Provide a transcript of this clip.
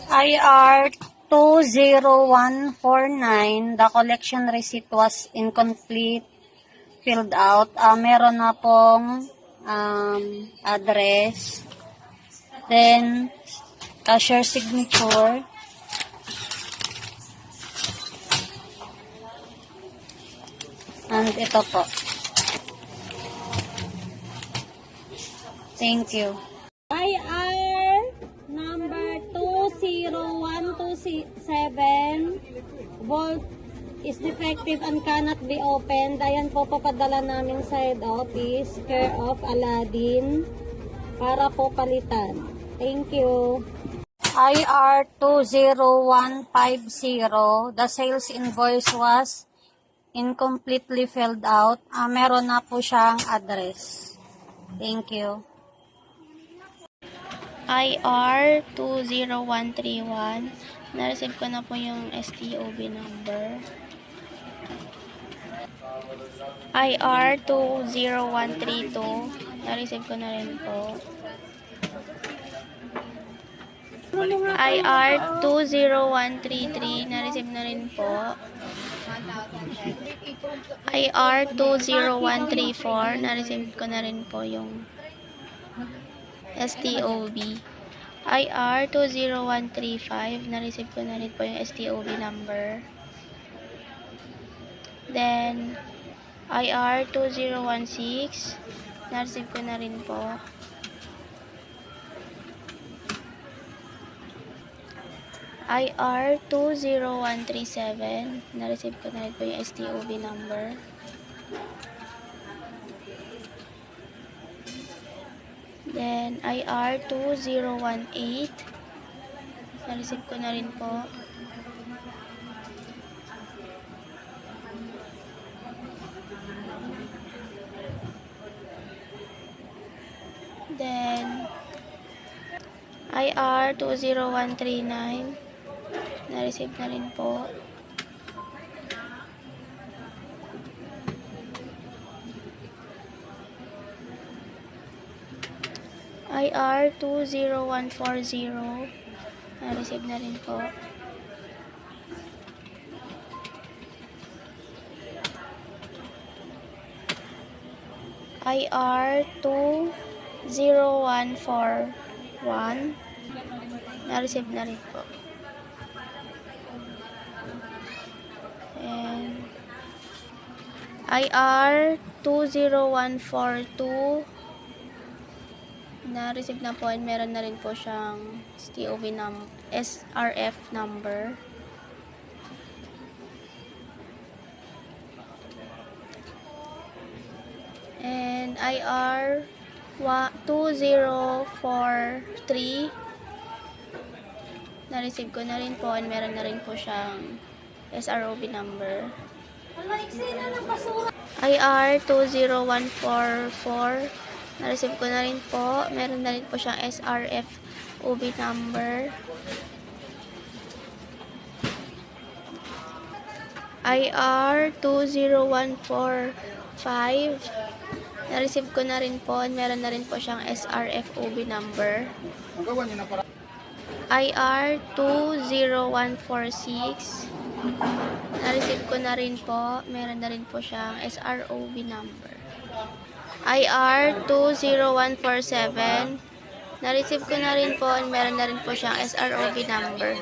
IR 20149, the collection receipt was incomplete, filled out. Meron na pong address, then cashier signature, and ito po. Thank you. IR number 20127, vault is defective and cannot be opened. Ayan po, papadala namin sa head office, care of Aladdin, para po palitan. Thank you. IR 20150, the sales invoice was incompletely filled out. Meron na po siyang address. Thank you. IR 20131, na-receive ko na po yung STOB number. IR 20132, na-receive ko na rin po. IR 20133, na-receive na rin po. IR 20134, na-receive ko na rin po yung STOB. IR 20135, na-receive ko na rin po yung STOB number. Then, IR 2016, na-receive ko na rin po. IR 20137, na-receive ko na rin po yung STOB number. Then, IR 2018, na-receive ko na rin po. Then, IR 20139, na-receive na rin po. IR 20140, na-receive na rin po. IR 20141, na-receive na rin po. And IR 20142, na-receive na po, and meron na rin po siyang SRF number. And IR 2043, na-receive ko na rin po, and meron na rin po siyang SROB number. IR 20144, na-receive ko na rin po, meron na rin po siyang SRF OB number. IR 20145, na-receive ko na rin po, and meron na rin po siyang SRF OB number. IR 20146, na-receive ko na rin po, meron na rin po siyang SROB number. IR 20147, na-receive ko na rin po, and meron na rin po siyang SROB number.